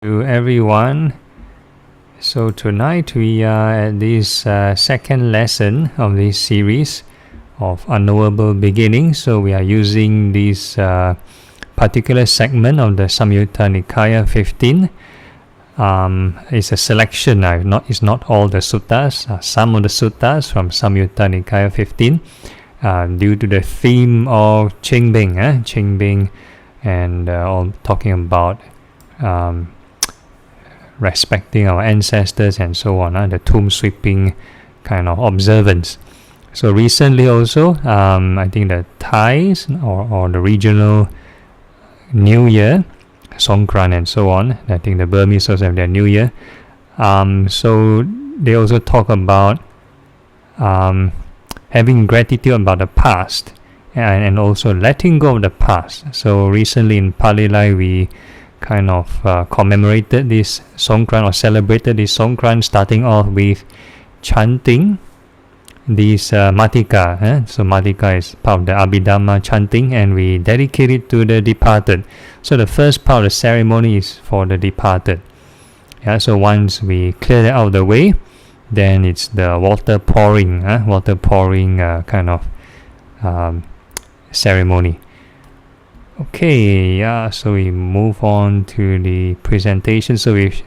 To everyone. So tonight we are at this second lesson of this series of Unknowable Beginning. So we are using this particular segment of the Samyutta Nikaya 15. It's a selection, it's not all the suttas, some of the suttas from Samyutta Nikaya 15 due to the theme of Qingbing, and all talking about respecting our ancestors and so on, the tomb sweeping kind of observance. So recently also, I think the Thais or the regional New Year, Songkran and so on, I think the Burmese also have their New Year. So they also talk about having gratitude about the past and also letting go of the past. So recently in Pali Lai, we kind of commemorated this Songkran or celebrated this Songkran, starting off with chanting this Matika. So Matika is part of the Abhidhamma chanting, and we dedicate it to the departed. So the first part of the ceremony is for the departed. So once we clear that out of the way, then it's the water pouring kind of ceremony. Okay, so we move on to the presentation. So we've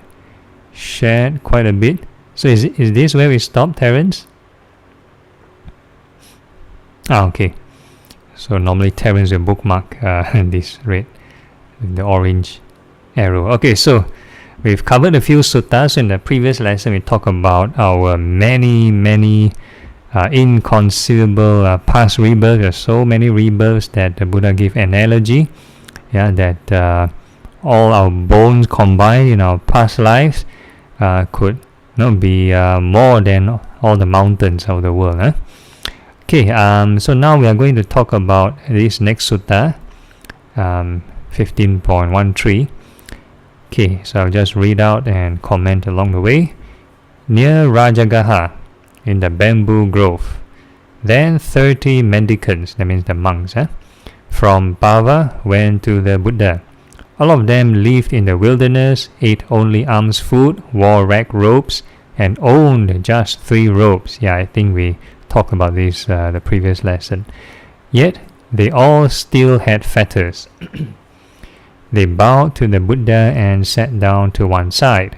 shared quite a bit. So is this where we stopped, Terence? Okay. So normally Terence will bookmark this red, the orange arrow. Okay, so we've covered a few suttas. In the previous lesson, we talked about our many inconceivable past rebirths. There are so many rebirths that the Buddha gave analogy, that all our bones combined in our past lives could be more than all the mountains of the world. Okay, so now we are going to talk about this next sutta, 15.13. Okay, so I'll just read out and comment along the way. Near Rajagaha, in the bamboo grove, then 30 mendicants, that means the monks, from Pava went to the Buddha. All of them lived in the wilderness, ate only alms food, wore rag robes, and owned just 3 robes. I think we talked about this the previous lesson. Yet they all still had fetters. They bowed to the Buddha and sat down to one side.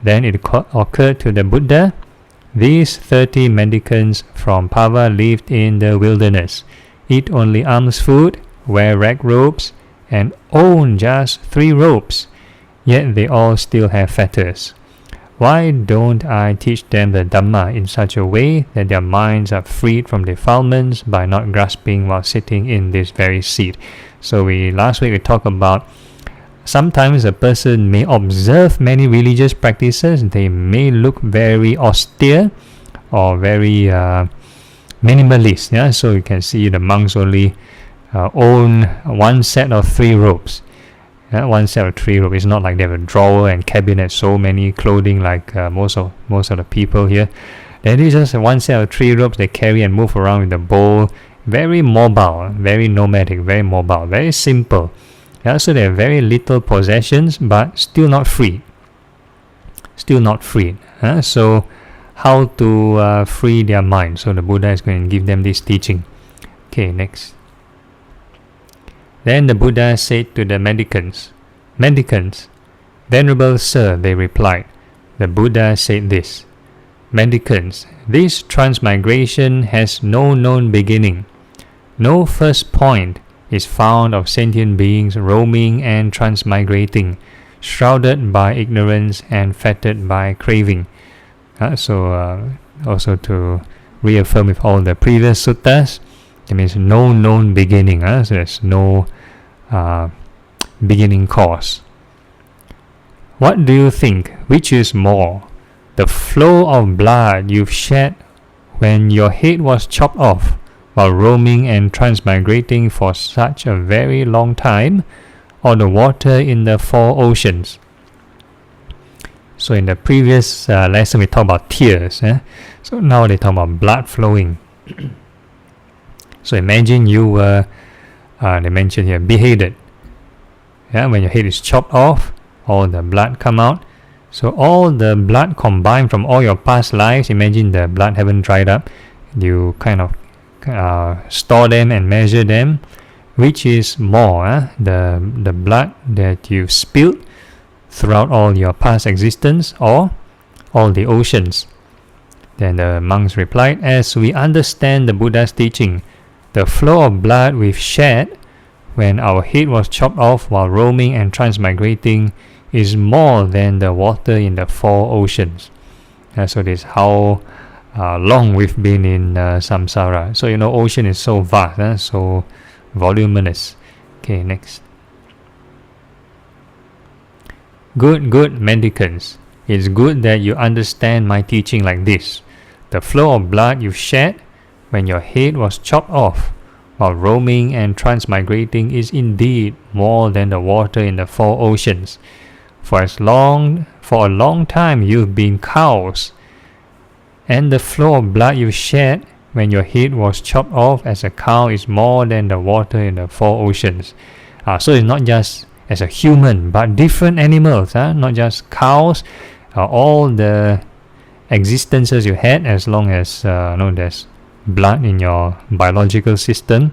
Then it occurred to the Buddha, these 30 mendicants from Pava lived in the wilderness, eat only alms food, wear rag robes, and own just 3 robes, yet they all still have fetters. Why don't I teach them the Dhamma in such a way that their minds are freed from defilements by not grasping while sitting in this very seat? So last week we talked about sometimes a person may observe many religious practices. They may look very austere or very minimalist. So you can see the monks only own one set of 3 robes. One set of 3 robes. It's not like they have a drawer and cabinet, so many clothing like most of the people here. Then it's just one set of 3 robes they carry and move around with the bowl. Very mobile, very nomadic, very mobile, very simple. So they have very little possessions, but still not free. So how to free their mind? So the Buddha is going to give them this teaching. Okay, next. Then the Buddha said to the mendicants, Venerable Sir, they replied. The Buddha said this, Mendicants, this transmigration has no known beginning. No first point is found of sentient beings roaming and transmigrating, shrouded by ignorance and fettered by craving. So also to reaffirm with all the previous suttas, it means no known beginning. So there's no beginning cause. What do you think? Which is more? The flow of blood you've shed when your head was chopped off while roaming and transmigrating for such a very long time, or the water in the 4 oceans? So in the previous lesson we talked about tears. So now they talk about blood flowing. So imagine you were, they mentioned here, beheaded. When your head is chopped off, all the blood come out. So all the blood combined from all your past lives, imagine the blood haven't dried up, you kind of store them and measure them, which is more, the blood that you spilled throughout all your past existence or all the oceans. Then the monks replied, as we understand the Buddha's teaching, the flow of blood we've shed when our head was chopped off while roaming and transmigrating is more than the water in the 4 oceans. So this is how long we've been in samsara. So ocean is so vast, so voluminous. Okay, next. Good mendicants, it's good that you understand my teaching like this. The flow of blood you shed when your head was chopped off while roaming and transmigrating is indeed more than the water in the 4 oceans. For a long time you've been cows, and the flow of blood you shed when your head was chopped off as a cow is more than the water in the 4 oceans. So it's not just as a human, but different animals, not just cows, all the existences you had, as long as there's blood in your biological system,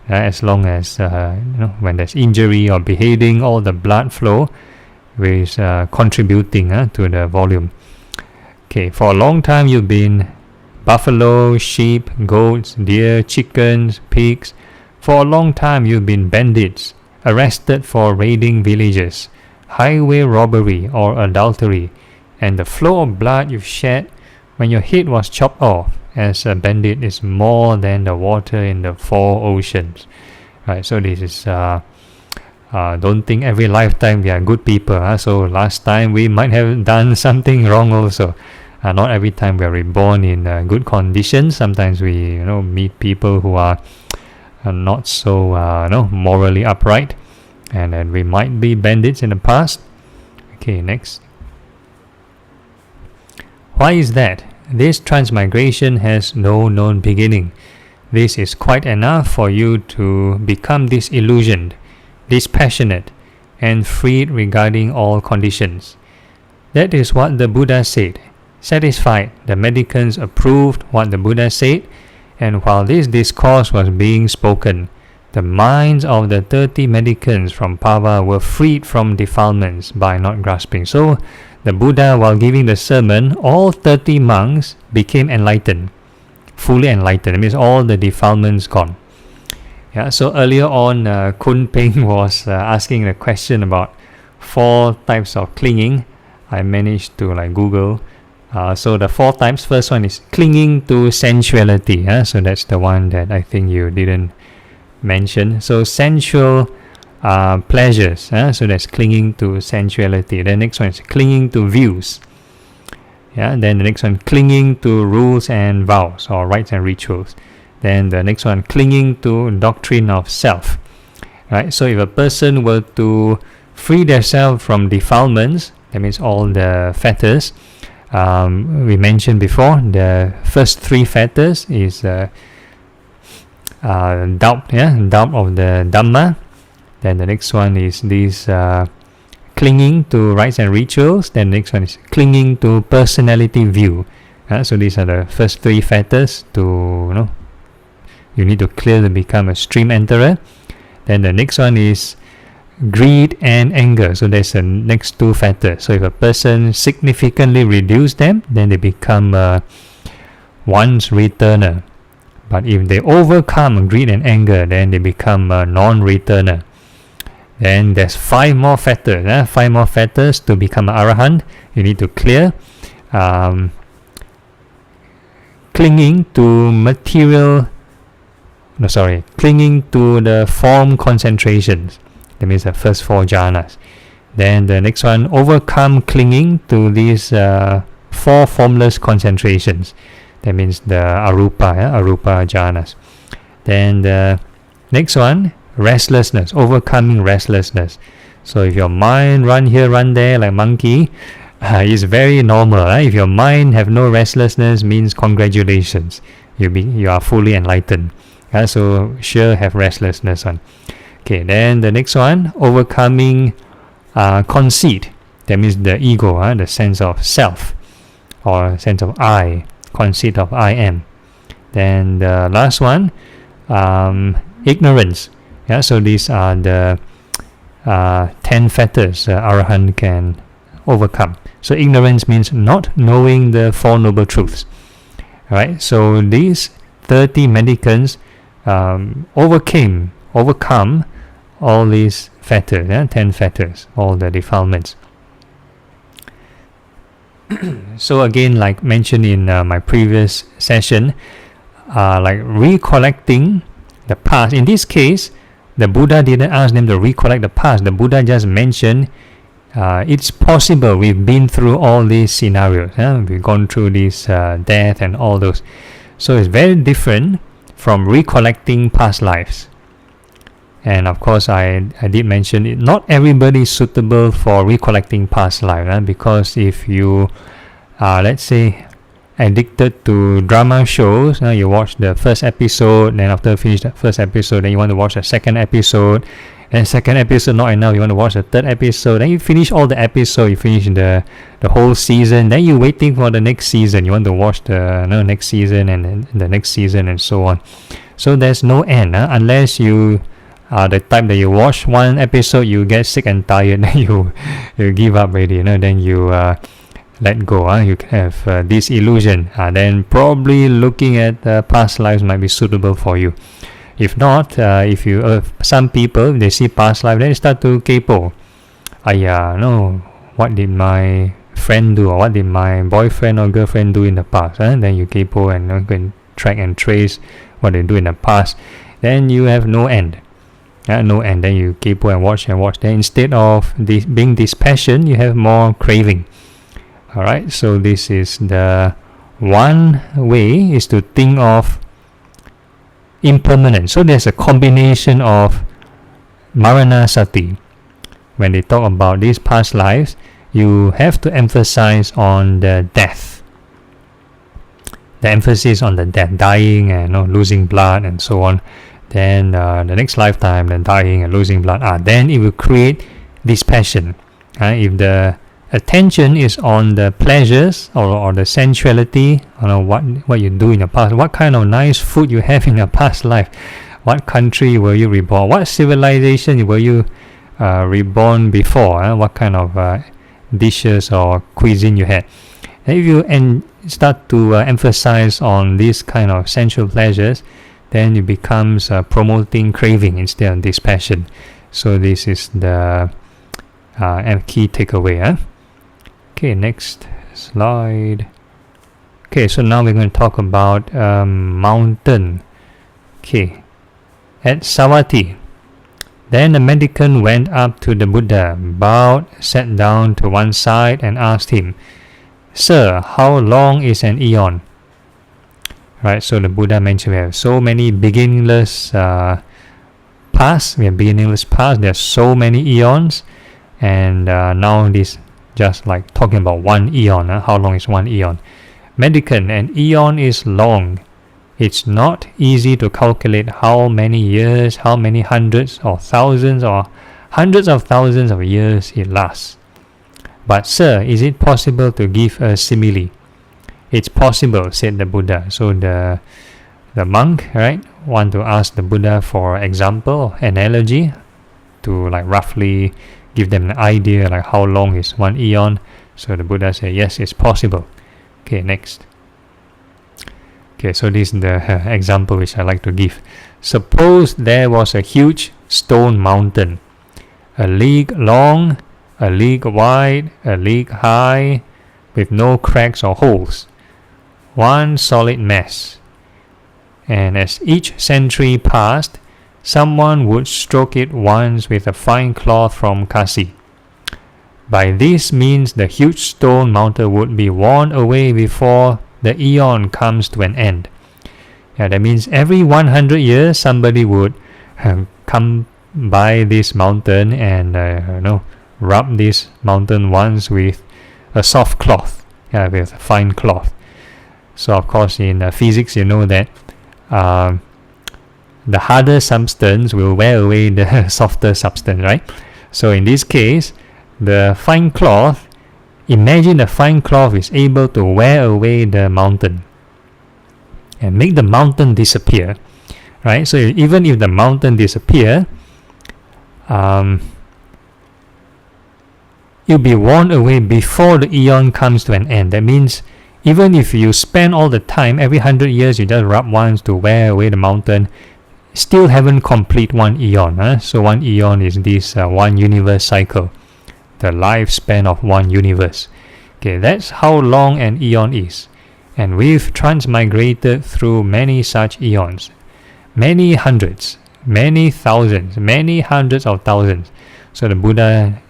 as long as when there's injury or beheading, all the blood flow is contributing to the volume. Okay, for a long time you've been buffalo, sheep, goats, deer, chickens, pigs. For a long time you've been bandits, arrested for raiding villages, highway robbery or adultery, and the flow of blood you've shed when your head was chopped off as a bandit is more than the water in the 4 oceans. Right, so this is don't think every lifetime we are good people. So last time we might have done something wrong also. Not every time we are reborn in good conditions. Sometimes we meet people who are not so morally upright, and then we might be bandits in the past. Okay, next. Why is that? This transmigration has no known beginning. This is quite enough for you to become disillusioned, dispassionate, and freed regarding all conditions. That is what the Buddha said. Satisfied, the mendicants approved what the Buddha said, and while this discourse was being spoken, the minds of the 30 mendicants from Pava were freed from defilements by not grasping. So the Buddha, while giving the sermon, all 30 monks became enlightened, fully enlightened. It means all the defilements gone. So earlier on, Kun Ping was asking a question about 4 types of clinging. I managed to Google. So the 4 types, first one is clinging to sensuality. So that's the one that I think you didn't mention. So sensual pleasures. So that's clinging to sensuality. The next one is clinging to views. Then the next one, clinging to rules and vows or rites and rituals. Then the next one, clinging to doctrine of self. Right. So if a person were to free themselves from defilements, that means all the fetters. We mentioned before, the first 3 fetters is doubt of the Dhamma. Then the next one is this clinging to rites and rituals. Then the next one is clinging to personality view. So these are the first 3 fetters to you need to clear to become a stream enterer. Then the next one is greed and anger. So there's the next 2 fetters. So if a person significantly reduce them, then they become once returner. But if they overcome greed and anger, then they become a non-returner. Then there's 5 more fetters. 5 more fetters to become an arahant. You need to clear. Clinging to clinging to the form concentrations. That means the first 4 jhanas. Then the next one, overcome clinging to these 4 formless concentrations. That means the arupa jhanas. Then the next one, restlessness, overcoming restlessness. So if your mind run here, run there like monkey, it's very normal. If your mind have no restlessness, means congratulations, you are fully enlightened. So sure have restlessness on. Okay, then the next one, overcoming conceit, that means the ego, the sense of self or sense of I, conceit of I am. Then the last one, ignorance. Yeah, so these are the 10 fetters Arahant can overcome. So ignorance means not knowing the Four Noble Truths. Right? So these 30 mendicants overcome all these fetters, 10 fetters, all the defilements. So again, like mentioned in my previous session, like recollecting the past. In this case, the Buddha didn't ask them to recollect the past. The Buddha just mentioned it's possible. We've been through all these scenarios. We've gone through this death and all those. So it's very different from recollecting past lives. And of course, I did mention it. Not everybody is suitable for recollecting past life, because if you are, let's say, addicted to drama shows, you watch the first episode, then after you finish the first episode, then you want to watch the second episode, and second episode not enough, you want to watch the third episode, then you finish all the episode, you finish the whole season, then you're waiting for the next season, you want to watch the next season and the next season and so on. So there's no end, unless you are the type that you watch one episode, you get sick and tired, then you give up already, then you let go. You have this illusion, then probably looking at past lives might be suitable for you. If not, if you some people, they see past life, then they start to kaypoh. What did my friend do, or what did my boyfriend or girlfriend do in the past? Then you kaypoh and can track and trace what they do in the past. Then you have no end. No end. Then you kaypoh and watch. Then instead of being dispassion, you have more craving. Alright, so this is the one way, is to think of impermanence. So there's a combination of Marana Sati. When they talk about these past lives, you have to emphasize on the death. The emphasis on the death, dying and losing blood and so on. Then the next lifetime, then dying and losing blood. Then it will create dispassion. If the attention is on the pleasures or the sensuality, what you do in the past, what kind of nice food you have in your past life, what country were you reborn, what civilization were you reborn before, what kind of dishes or cuisine you had. And if you start to emphasize on these kind of sensual pleasures, then it becomes promoting craving instead of dispassion. So this is the key takeaway. Okay, next slide. Okay, so now we're going to talk about mountain. Okay, at Savatthi. Then the mendicant went up to the Buddha, bowed, sat down to one side and asked him, "Sir, how long is an eon?" Right, so the Buddha mentioned we have so many beginningless past. We have beginningless past. There are so many eons, and now this just like talking about one eon. How long is one eon? Mendicant, an eon is long. It's not easy to calculate how many years, how many hundreds or thousands or hundreds of thousands of years it lasts. But sir, is it possible to give a simile? It's possible, said the Buddha. So the monk, right, want to ask the Buddha for example, analogy, to like roughly give them an idea like how long is one eon. So the Buddha said, yes, it's possible. Okay, next. Okay, so this is the example which I like to give. Suppose there was a huge stone mountain, a league long, a league wide, a league high, with no cracks or holes, one solid mass. And as each century passed, someone would stroke it once with a fine cloth from Kasi. By this means, the huge stone mountain would be worn away before the eon comes to an end. That means every 100 years, somebody would come by this mountain and rub this mountain once with a soft cloth, with a fine cloth. So of course, in physics, you know that the harder substance will wear away the softer substance, right? So in this case, the fine cloth, imagine the fine cloth is able to wear away the mountain and make the mountain disappear, right? So even if the mountain disappear, it'll be worn away before the eon comes to an end. That means even if you spend all the time, every 100 years you just rub once to wear away the mountain, still haven't complete one eon. So one eon is this one universe cycle, the lifespan of one universe. Okay, that's how long an eon is. And we've transmigrated through many such eons, many hundreds, many thousands, many hundreds of thousands. So the Buddha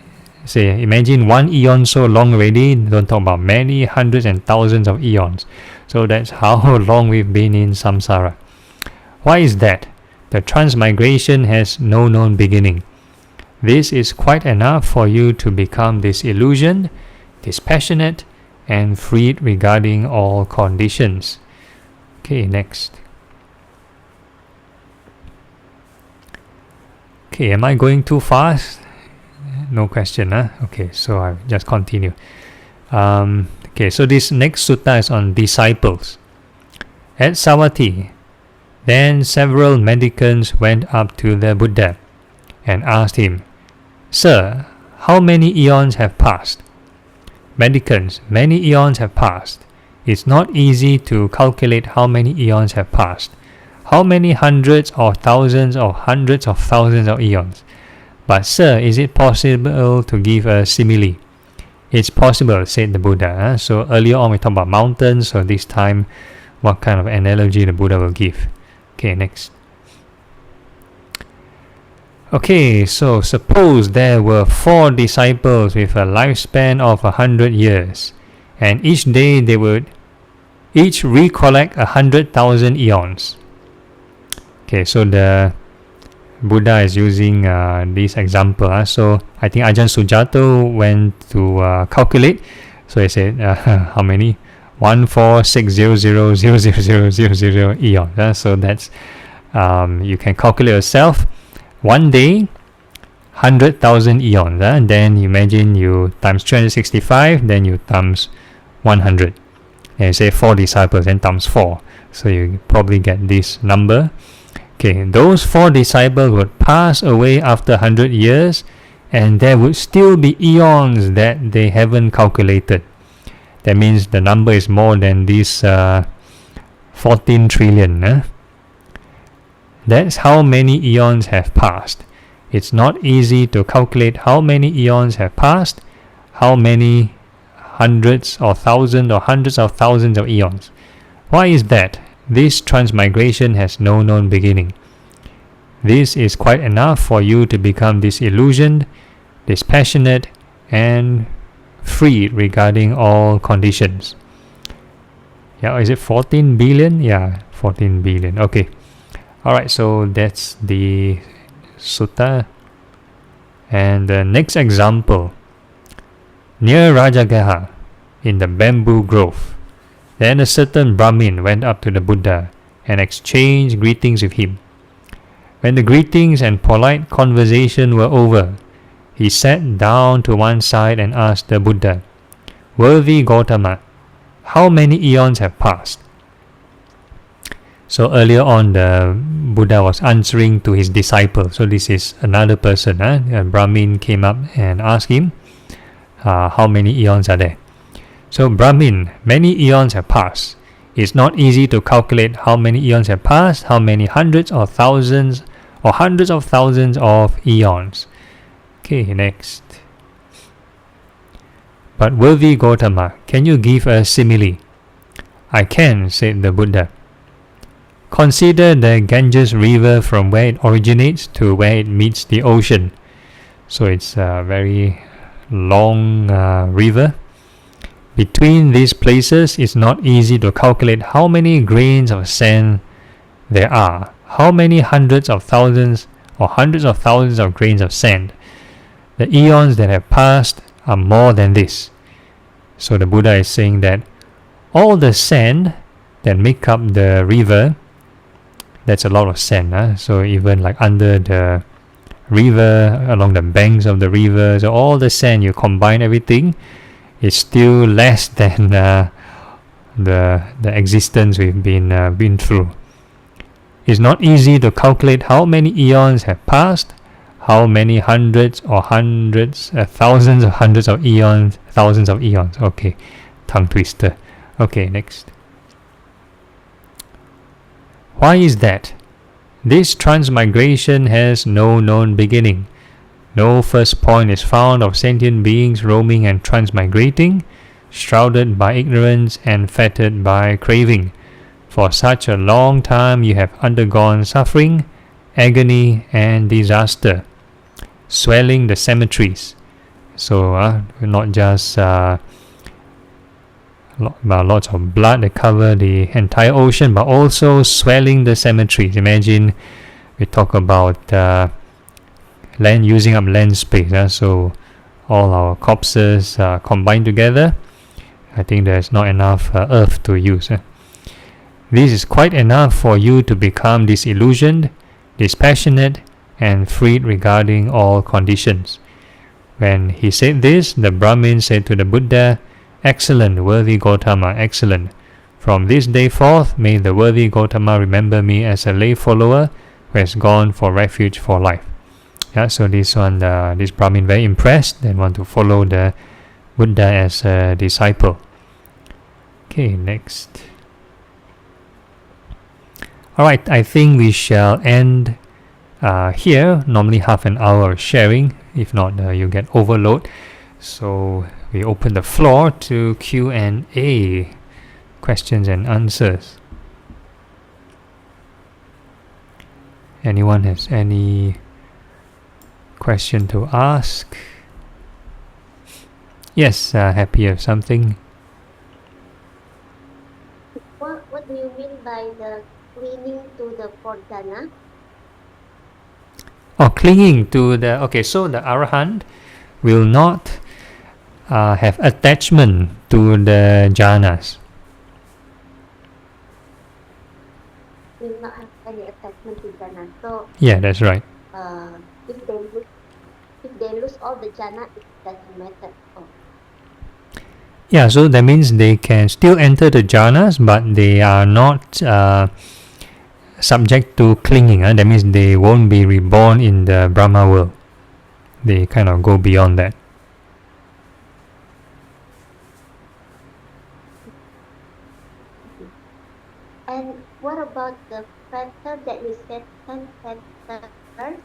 say, imagine one eon so long already, don't talk about many hundreds and thousands of eons. So that's how long we've been in samsara. Why is that? The transmigration has no known beginning. This is quite enough for you to become disillusioned, dispassionate, and freed regarding all conditions. Okay, next. Okay, am I going too fast? No question, huh? Okay, so I'll just continue. Okay, so this next sutta is on disciples. At Savatthi, then several mendicants went up to the Buddha and asked him, Sir, how many eons have passed? Mendicants, many eons have passed. It's not easy to calculate how many eons have passed. How many hundreds or thousands or hundreds of thousands of eons? But sir, is it possible to give a simile? It's possible, said the Buddha. So earlier on we talked about mountains, so this time what kind of analogy the Buddha will give. Okay, next. Okay, so suppose there were 4 disciples with a lifespan of 100 years, and each day they would each recollect 100,000 eons. Okay, so the Buddha is using this example. So I think Ajahn Sujato went to calculate. So he said, how many? 146000000 eons. So that's you can calculate yourself. One day, 100,000 eons. And then imagine you times 365, then you times 100. And you say 4 disciples, then times 4. So you probably get this number. Okay, those 4 disciples would pass away after 100 years, and there would still be eons that they haven't calculated. That means the number is more than this 14 trillion. That's how many eons have passed. It's not easy to calculate how many eons have passed, how many hundreds or thousands or hundreds of thousands of eons. Why is that? This transmigration has no known beginning. This is quite enough for you to become disillusioned, dispassionate, and free regarding all conditions. Yeah, is it 14 billion? Yeah, 14 billion. Okay. Alright, so that's the sutta. And the next example. Near Rajagaha, in the bamboo grove, then a certain Brahmin went up to the Buddha and exchanged greetings with him. When the greetings and polite conversation were over, he sat down to one side and asked the Buddha, Worthy Gautama, how many eons have passed? So earlier on, the Buddha was answering to his disciple. So this is another person. A Brahmin came up and asked him, how many eons are there? So Brahmin, many eons have passed. It's not easy to calculate how many eons have passed, how many hundreds or thousands or hundreds of thousands of eons. Okay, next. But worthy Gautama, can you give a simile? I can, said the Buddha. Consider the Ganges river from where it originates to where it meets the ocean. So it's a very long river. Between these places, it's not easy to calculate how many grains of sand there are, how many hundreds of thousands or hundreds of thousands of grains of sand. The eons that have passed are more than this. So the Buddha is saying that all the sand that make up the river, that's a lot of sand. So even like under the river, along the banks of the river. So all the sand, you combine everything, it's still less than the existence we've been through. It's not easy to calculate how many eons have passed, how many thousands of hundreds of eons, thousands of eons. Okay, tongue twister. Okay, next. Why is that? This transmigration has no known beginning. No first point is found of sentient beings roaming and transmigrating, shrouded by ignorance and fettered by craving. For such a long time you have undergone suffering, agony and disaster, swelling the cemeteries. So not just lots of blood that cover the entire ocean, but also swelling the cemeteries. Imagine we talk about land, using up land space. So all our corpses combined together, I think there's not enough earth to use. This is quite enough for you to become disillusioned, dispassionate, and freed regarding all conditions. When he said this, the Brahmin said to the Buddha, "Excellent, worthy Gautama, excellent. From this day forth, may the worthy Gautama remember me as a lay follower who has gone for refuge for life." So this Brahmin very impressed and want to follow the Buddha as a disciple. Okay, next. Alright, I think we shall end here. Normally half an hour sharing, if not you get overload. So we open the floor to Q&A, questions and answers. Anyone has any question to ask? Yes, happy of something. What do you mean by the clinging to the Pordana? Oh, clinging to the... Okay, so the Arahant will not have attachment to the jhanas. Will not have any attachment to jhana. So yeah, that's right. If they lose all the jhana, it doesn't matter. Oh. Yeah, so that means they can still enter the jhanas, but they are not subject to clinging. That means they won't be reborn in the Brahma world. They kind of go beyond that. And what about the fetter that you said 10 fetters?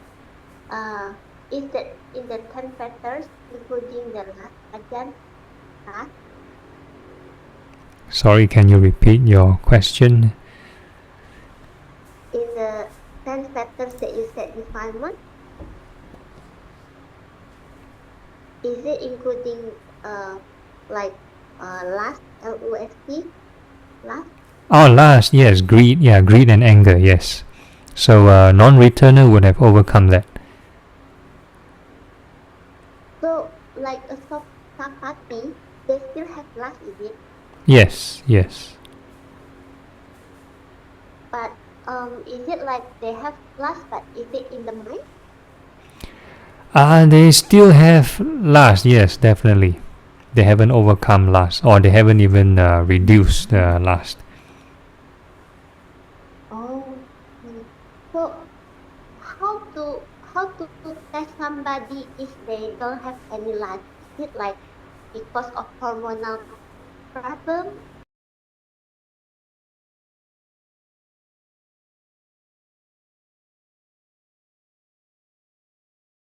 Is that in the 10 fetters, including the last ajahn? Sorry, can you repeat your question? In the 10 fetters that you said defilement, is it including lust, LUST, lust? Oh, last, yes, greed, greed and anger, yes. So non-returner would have overcome that. So, like a Satipatthana, they still have lust, is it? Yes. But is it like they have lust, but is it in the mind? They still have lust, yes, definitely. They haven't overcome lust, or they haven't even reduced the lust. Oh, so how to test somebody if they don't have any lust? Is it like because of hormonal problem?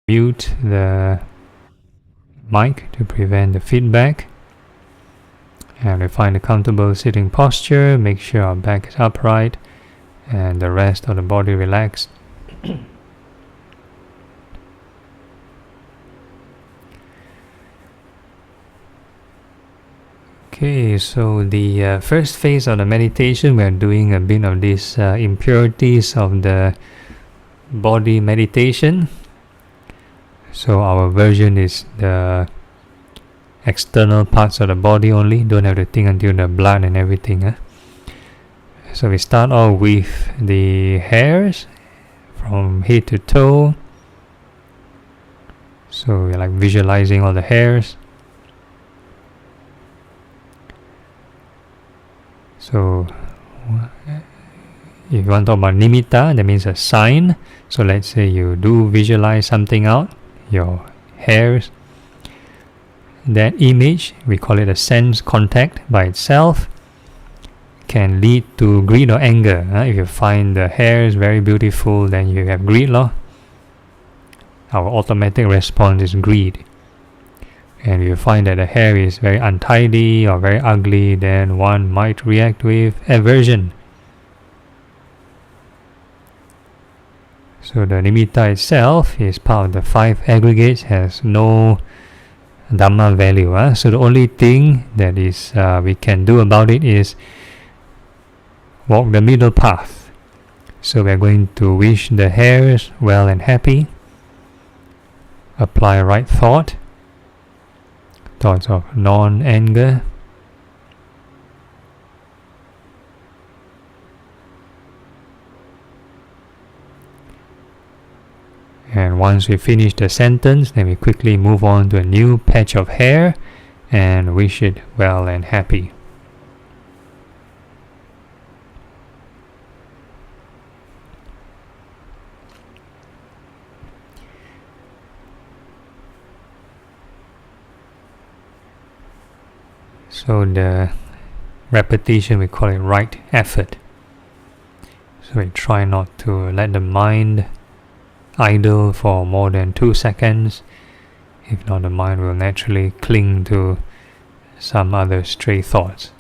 Mute the mic to prevent the feedback. And we find a comfortable sitting posture. Make sure our back is upright and the rest of the body relaxed. Okay, so the first phase of the meditation, we are doing a bit of these impurities of the body meditation. So our version is the external parts of the body only, don't have to think until the blood and everything. So we start off with the hairs from head to toe, So you're like visualizing all the hairs. So if you want to talk about nimitta, that means a sign. So let's say you do visualize something out, your hairs. That image, we call it a sense contact by itself, can lead to greed or anger. If you find the hairs very beautiful, then you have greed law. Our automatic response is greed. And if you find that the hair is very untidy or very ugly, then one might react with aversion. So the nimitta itself is part of the 5 aggregates, has no Dhamma value. So the only thing that is we can do about it is walk the middle path. So we are going to wish the hairs well and happy, apply right thoughts of non-anger, and once we finish the sentence, then we quickly move on to a new patch of hair and wish it well and happy. So the repetition, we call it right effort. So we try not to let the mind idle for more than 2 seconds. If not, the mind will naturally cling to some other stray thoughts.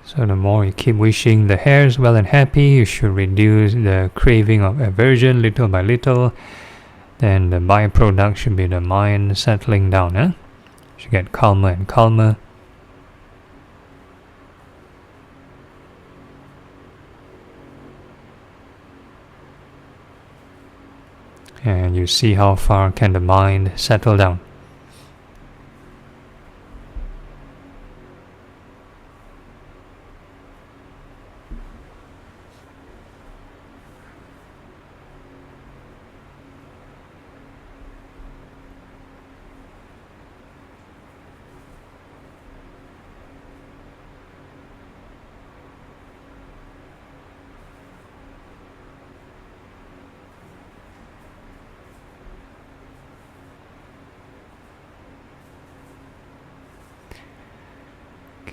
So the more you keep wishing the hairs well and happy, you should reduce the craving of aversion little by little. Then the byproduct should be the mind settling down. You should get calmer and calmer. And you see how far can the mind settle down.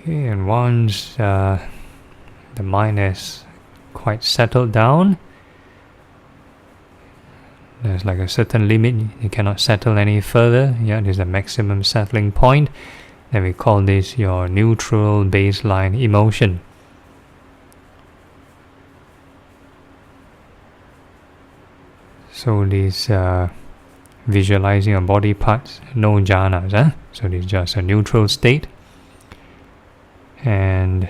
Okay, and once the mind has quite settled down, there's like a certain limit, you cannot settle any further. This is the maximum settling point. Then we call this your neutral baseline emotion. So this visualizing your body parts, no jhanas. So this is just a neutral state. And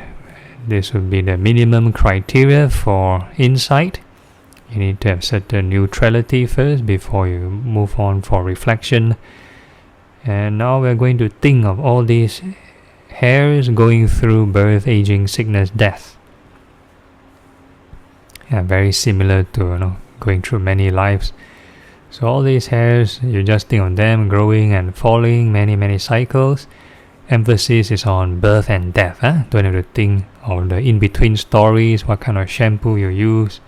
this would be the minimum criteria for insight. You need to have certain neutrality first before you move on for reflection. And now we're going to think of all these hairs going through birth, aging, sickness, death. Very similar to going through many lives. So all these hairs, you just think of them growing and falling, many cycles. Emphasis is on birth and death. Don't have to think of the in-between stories, what kind of shampoo you use,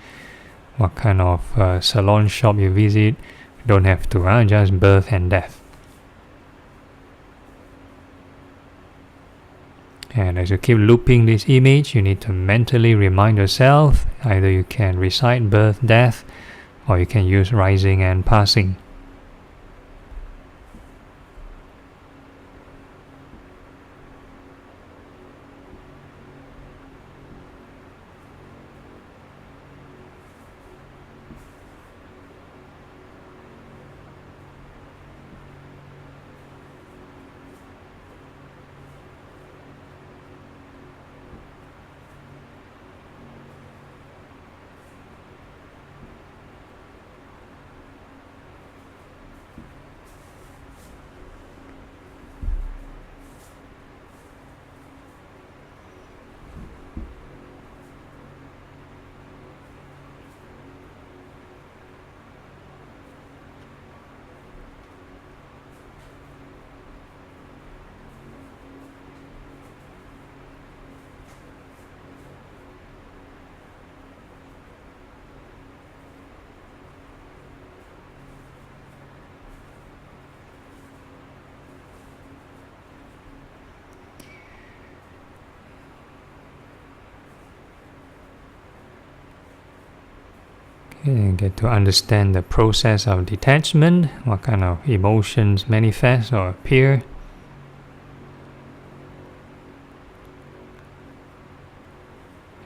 what kind of salon shop you visit. Don't have to, just birth and death. And as you keep looping this image, you need to mentally remind yourself. Either you can recite birth, death, or you can use rising and passing. And get to understand the process of detachment, what kind of emotions manifest or appear.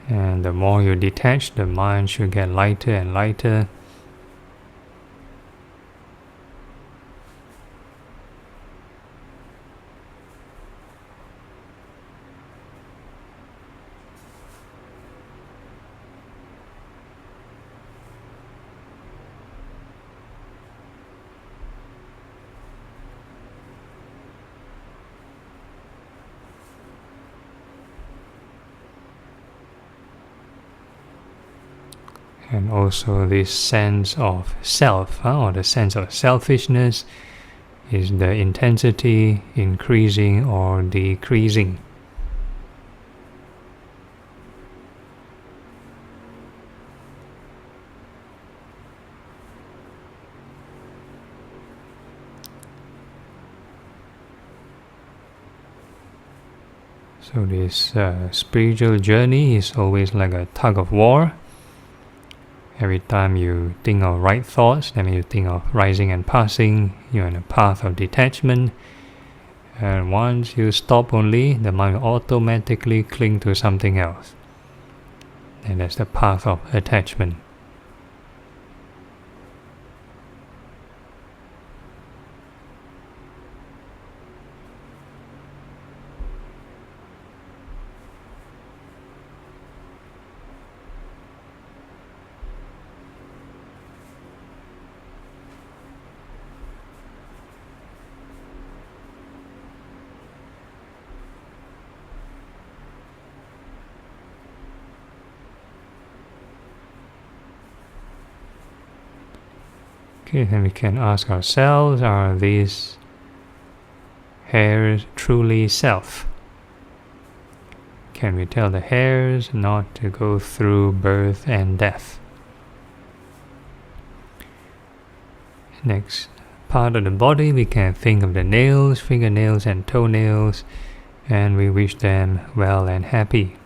And the more you detach, the mind should get lighter and lighter. And also this sense of self, or the sense of selfishness, is the intensity increasing or decreasing? So this spiritual journey is always like a tug of war. Every time you think of right thoughts, that means you think of rising and passing, you're on a path of detachment. And once you stop only, the mind will automatically cling to something else. And that's the path of attachment. Okay, then we can ask ourselves, are these hairs truly self? Can we tell the hairs not to go through birth and death? Next part of the body, we can think of the nails, fingernails and toenails, and we wish them well and happy.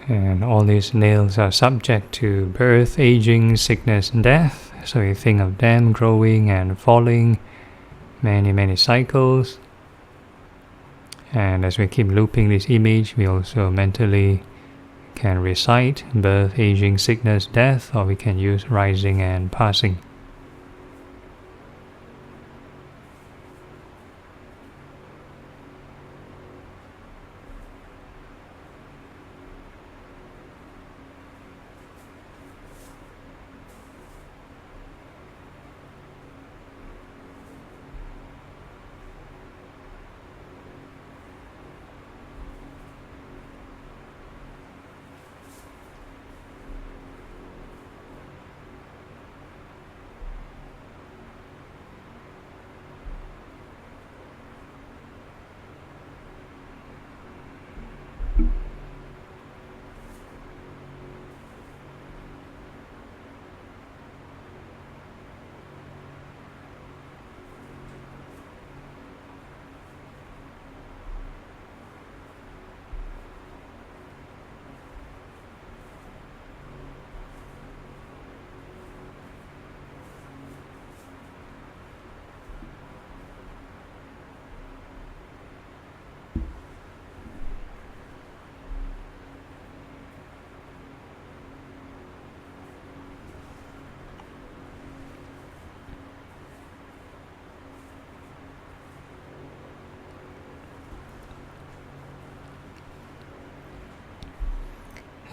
And all these nails are subject to birth, aging, sickness, and death. So you think of them growing and falling, many cycles. And as we keep looping this image, we also mentally can recite birth, aging, sickness, death, or we can use rising and passing.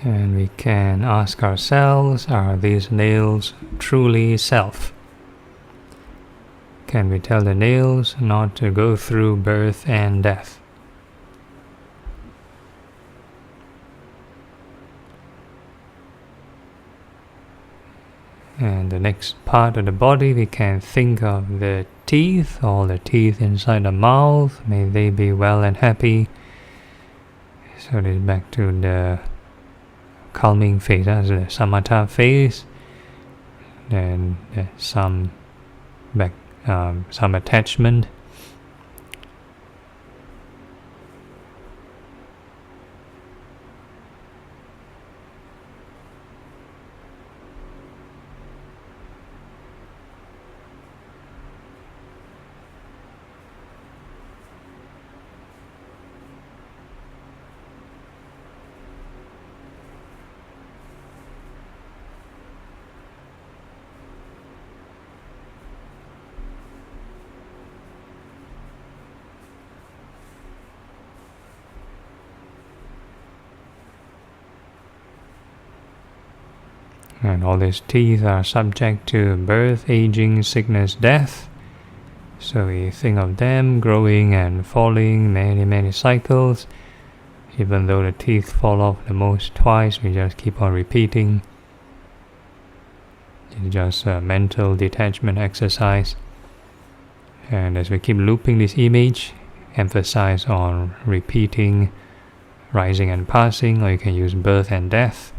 And we can ask ourselves, are these nails truly self? Can we tell the nails not to go through birth and death? And the next part of the body, we can think of the teeth, all the teeth inside the mouth. May they be well and happy. So this is back to the calming phase, as the samatha phase. Then some attachment. And all these teeth are subject to birth, aging, sickness, death. So we think of them growing and falling many cycles. Even though the teeth fall off the most twice, we just keep on repeating. It's just a mental detachment exercise. And as we keep looping this image, emphasize on repeating rising and passing, or you can use birth and death.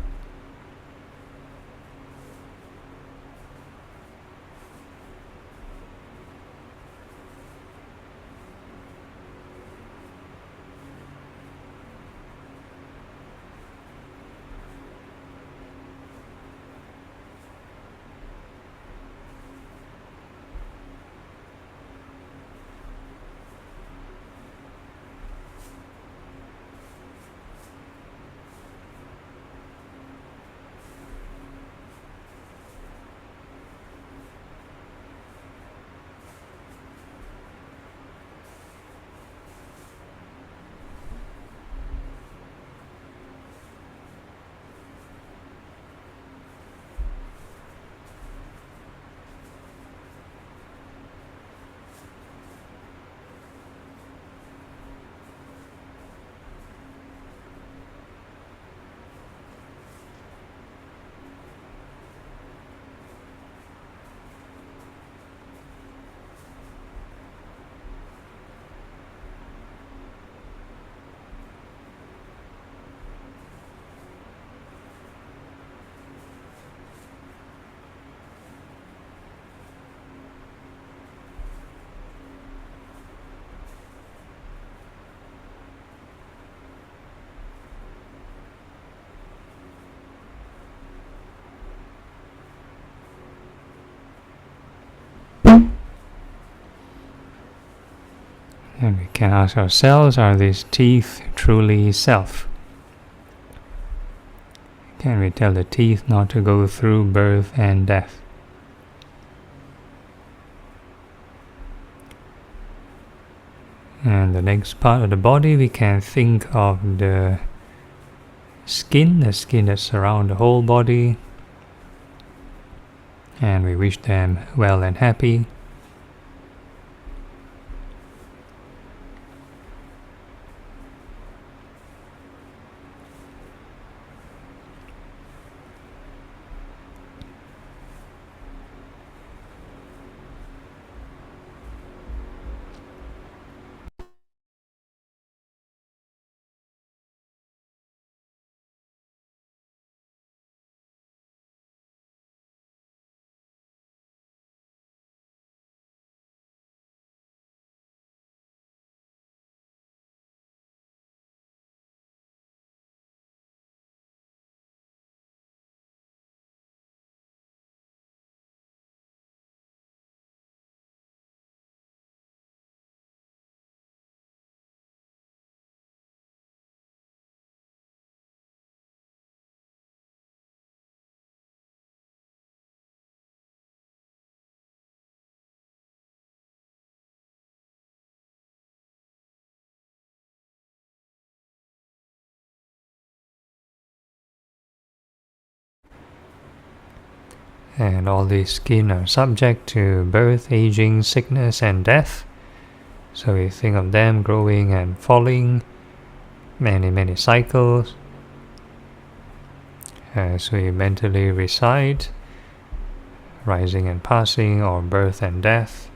And we can ask ourselves, are these teeth truly self? Can we tell the teeth not to go through birth and death? And the next part of the body, we can think of the skin that surrounds the whole body. And we wish them well and happy. And all these skin are subject to birth, aging, sickness and death. So we think of them growing and falling, many cycles. As we mentally recite, rising and passing, or birth and death.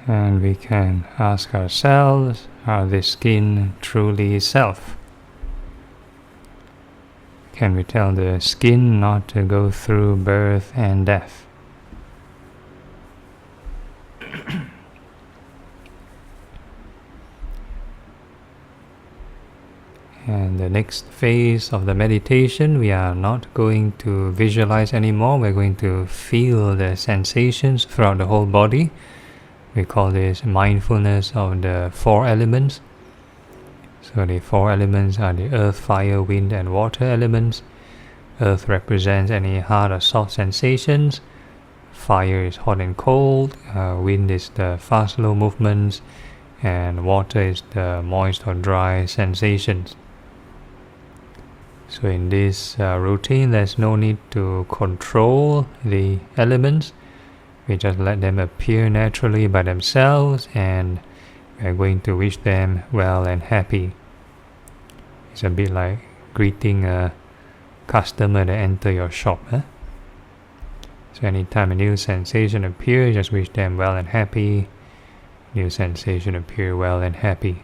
And we can ask ourselves, are this skin truly self? Can we tell the skin not to go through birth and death? And the next phase of the meditation, we are not going to visualize anymore. We're going to feel the sensations throughout the whole body. We call this mindfulness of the 4 elements. So the 4 elements are the earth, fire, wind and water elements. Earth represents any hard or soft sensations. Fire is hot and cold. Wind is the fast, slow movements. And water is the moist or dry sensations. So in this routine, there's no need to control the elements. We just let them appear naturally by themselves, and we're going to wish them well and happy. It's a bit like greeting a customer that enter your shop. So anytime a new sensation appears, just wish them well and happy. New sensation appear, well and happy.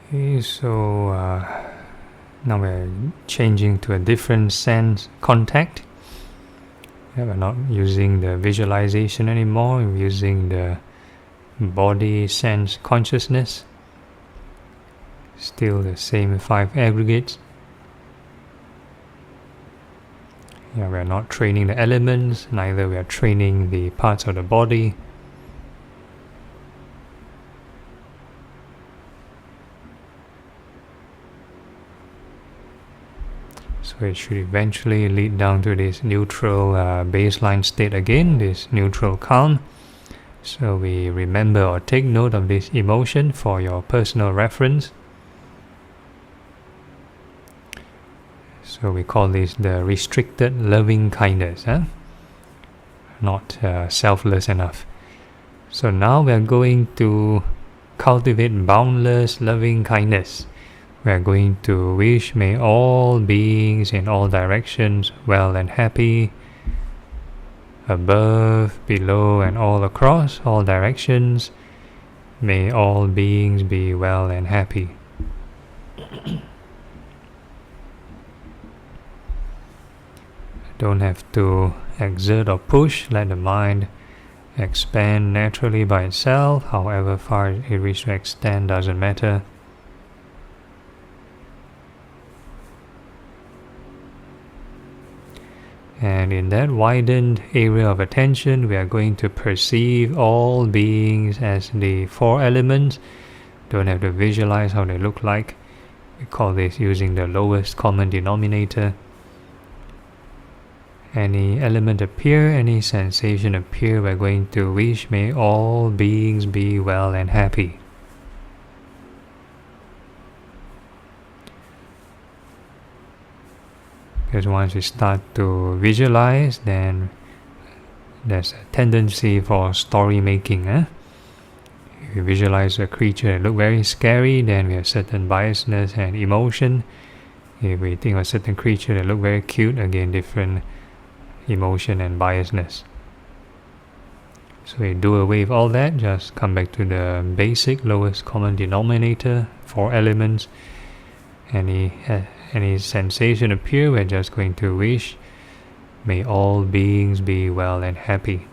Okay, so now we're changing to a different sense contact. We're not using the visualization anymore, we're using the body sense consciousness. Still the same 5 aggregates. We're not training the elements, neither we are training the parts of the body. So it should eventually lead down to this neutral baseline state again, this neutral calm. So we remember or take note of this emotion for your personal reference. So we call this the restricted loving kindness, not selfless enough. So now we are going to cultivate boundless loving kindness. We are going to wish may all beings in all directions well and happy, above, below and all across all directions. May all beings be well and happy. Don't have to exert or push, let the mind expand naturally by itself. However far it wishes to extend doesn't matter. And in that widened area of attention, we are going to perceive all beings as the four elements. Don't have to visualize how they look like. We call this using the lowest common denominator. Any element appear, any sensation appear, we're going to wish may all beings be well and happy. Because once we start to visualize, then there's a tendency for story making. If we visualize a creature that looks very scary, then we have certain biasness and emotion. If we think of a certain creature that looks very cute, again different emotion and biasness. So we do away with all that, just come back to the basic lowest common denominator, four elements. Any sensation appear, we're just going to wish may all beings be well and happy.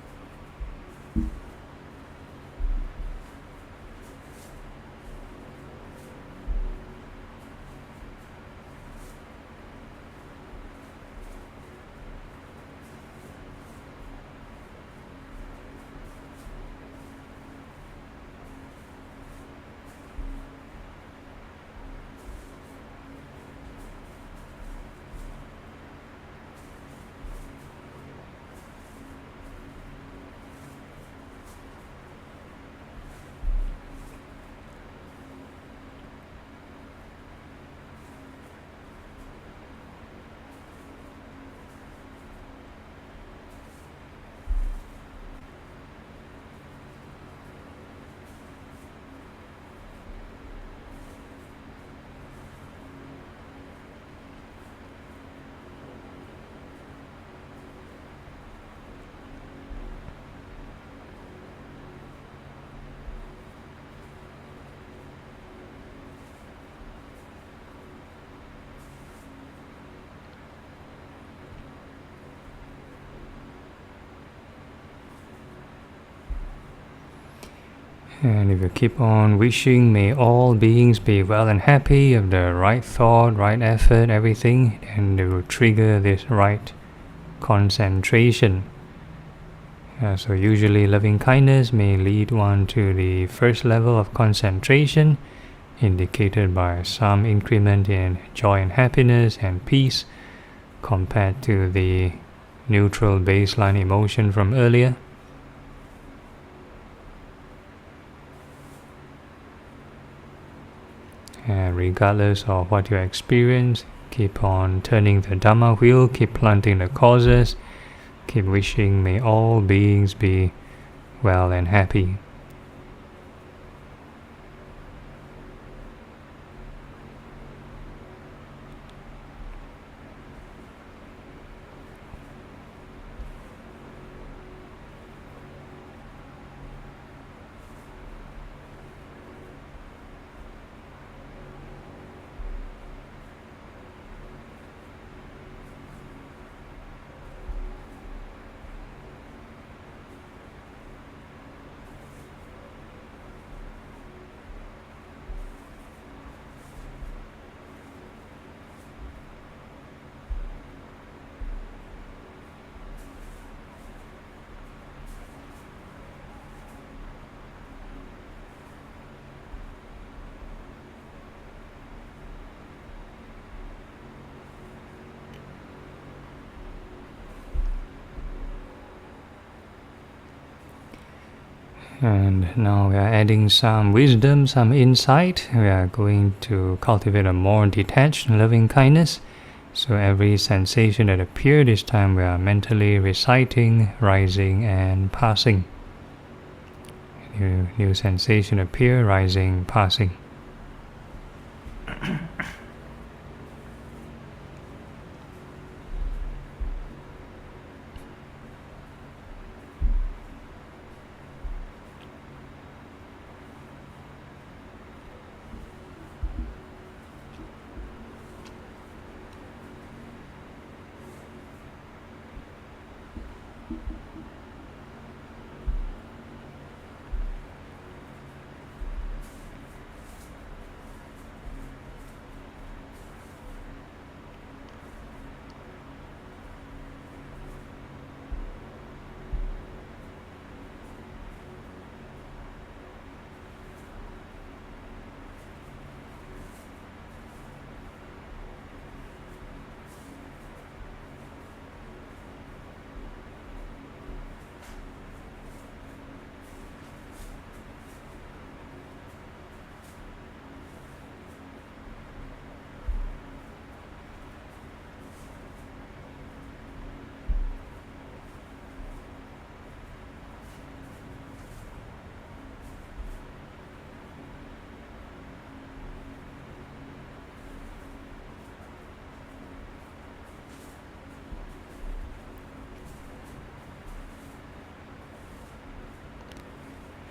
And if you keep on wishing, may all beings be well and happy, of the right thought, right effort, everything, and it will trigger this right concentration. So usually loving kindness may lead one to the first level of concentration, indicated by some increment in joy and happiness and peace, compared to the neutral baseline emotion from earlier. And regardless of what you experience, keep on turning the Dhamma wheel, keep planting the causes, keep wishing may all beings be well and happy. And now we are adding some wisdom, some insight. We are going to cultivate a more detached, loving kindness. So every sensation that appears, this time we are mentally reciting, rising and passing. New sensation appear, rising, passing.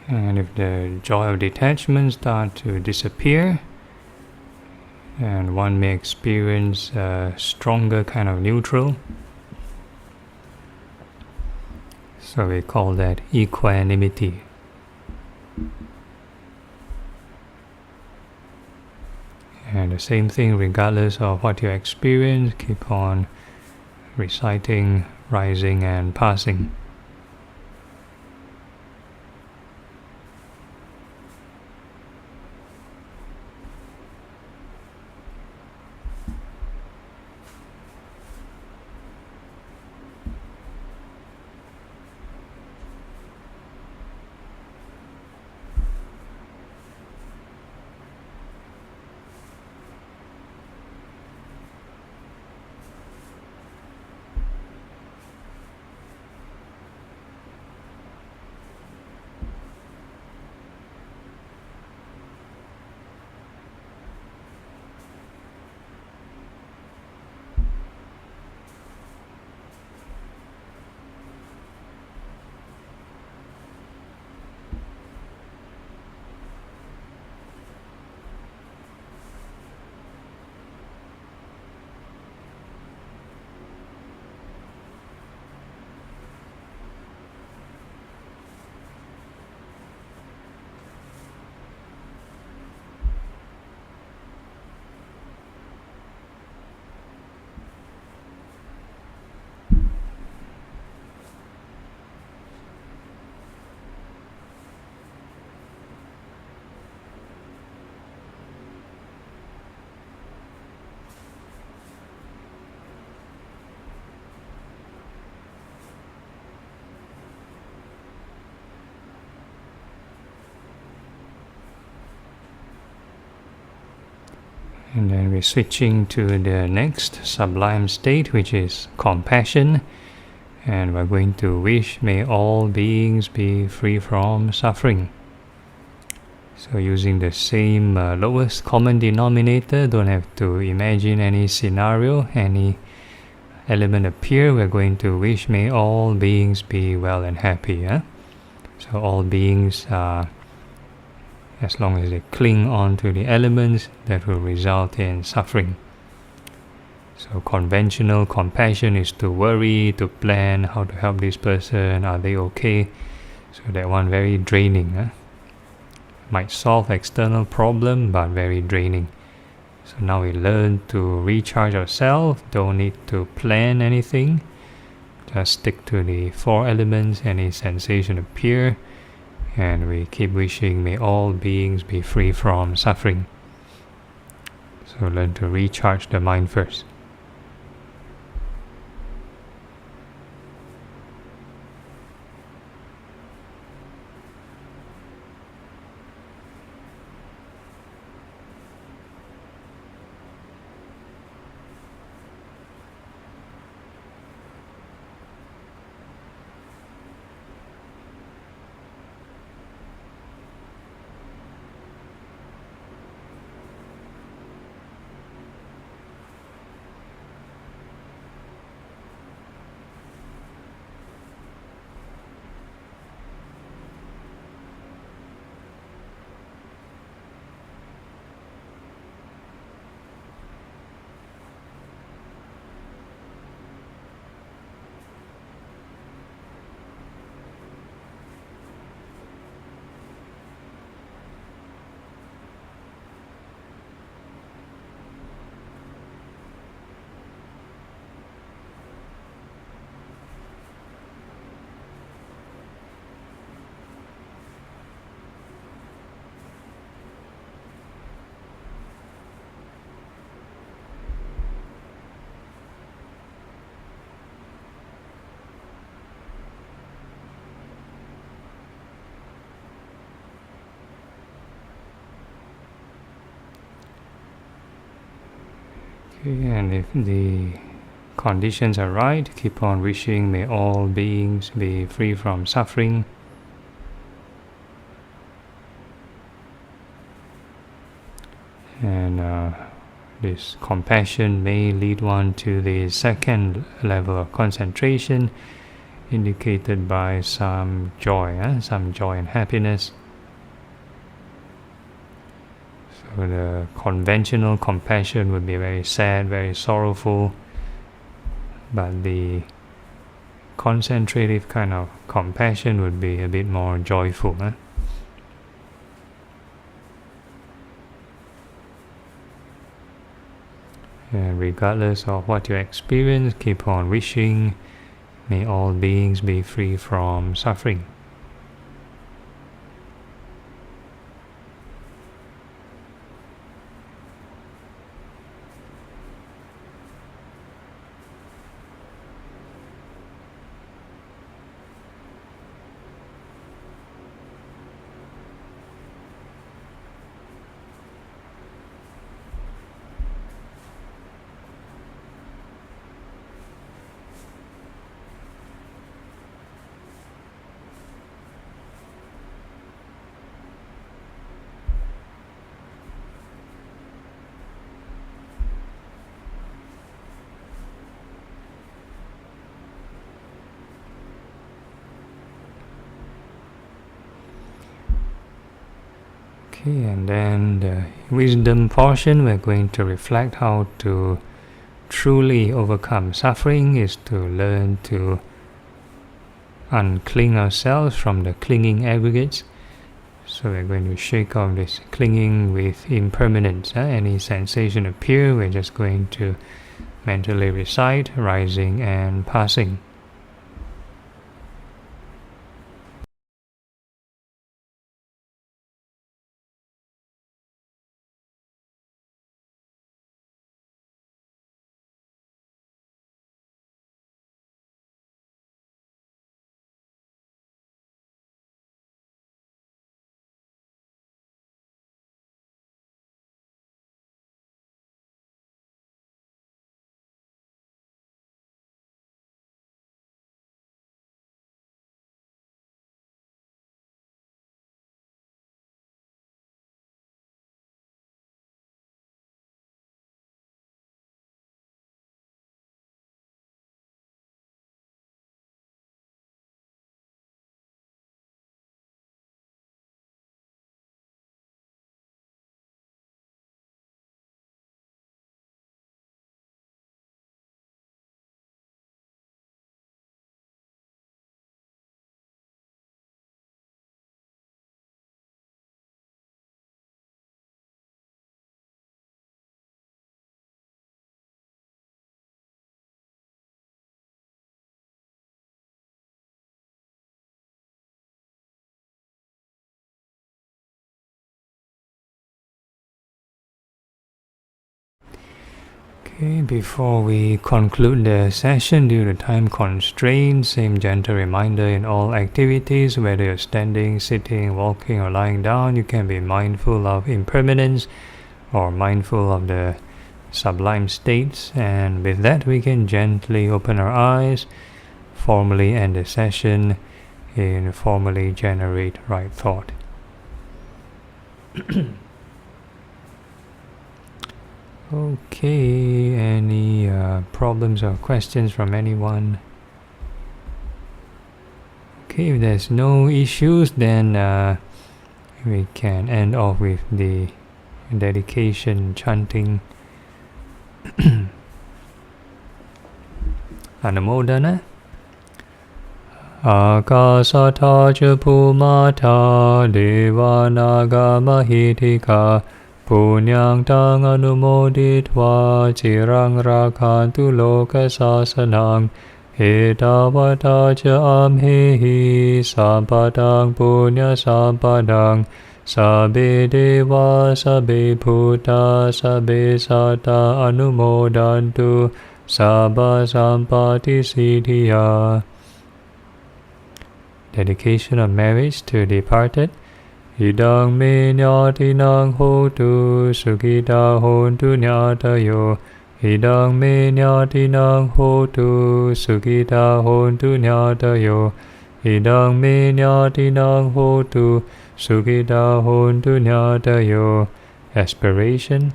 And if the joy of detachment starts to disappear, and one may experience a stronger kind of neutral. So we call that equanimity. And the same thing regardless of what you experience, keep on reciting, rising and passing. And then we're switching to the next sublime state, which is compassion. And we're going to wish, may all beings be free from suffering. So using the same lowest common denominator, don't have to imagine any scenario, any element appear. We're going to wish, may all beings be well and happy. So all beings are, as long as they cling on to the elements, that will result in suffering. So conventional compassion is to worry, to plan how to help this person, are they okay? So that one very draining. Might solve external problem, but very draining. So now we learn to recharge ourselves, don't need to plan anything. Just stick to the four elements, any sensation appear, and we keep wishing, may all beings be free from suffering. So learn to recharge the mind first. And if the conditions are right, keep on wishing, may all beings be free from suffering. And this compassion may lead one to the second level of concentration, indicated by some joy, and happiness. So the conventional compassion would be very sad, very sorrowful, but the concentrative kind of compassion would be a bit more joyful. And regardless of what you experience, keep on wishing, may all beings be free from suffering. Okay, and then the wisdom portion, we're going to reflect how to truly overcome suffering is to learn to uncling ourselves from the clinging aggregates. So we're going to shake off this clinging with impermanence. Any sensation appear, we're just going to mentally recite rising and passing. Okay, before we conclude the session due to time constraints, same gentle reminder: in all activities, whether you're standing, sitting, walking or lying down, you can be mindful of impermanence or mindful of the sublime states, and with that we can gently open our eyes, formally end the session, and formally generate right thought. Okay, any problems or questions from anyone? Okay, if there's no issues, then we can end off with the dedication chanting. Anumodana. Akasata ca Bhumata Devanaga Mahitika Punyang tang anumoditva cirang rakhantu loka sasanang etavata ca amhehi sampadang punya sampadang sabbe deva sabbe bhuta sabbe satta anumodantu sabba sampati siddhya. Dedication of marriage to departed. Idang me nyatinang hotu sukhita hontu nyatayo. Idang me nyatinang hotu sukhita hontu nyatayo. Idang me nyatinang hotu sukhita hontu nyatayo. Aspiration.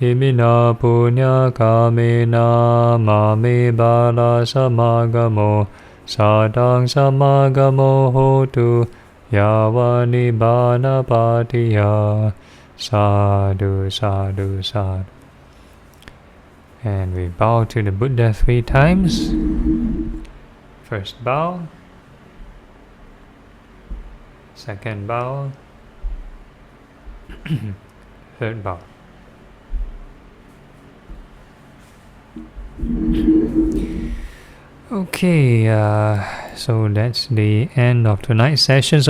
Imina punya kamena mame bala samagamo Sadang samagamo hotu yava nibbana patiya. Sadhu, sadhu, sadhu. And we bow to the Buddha 3 times. First bow. Second bow. Third bow. Okay, so that's the end of tonight's session. So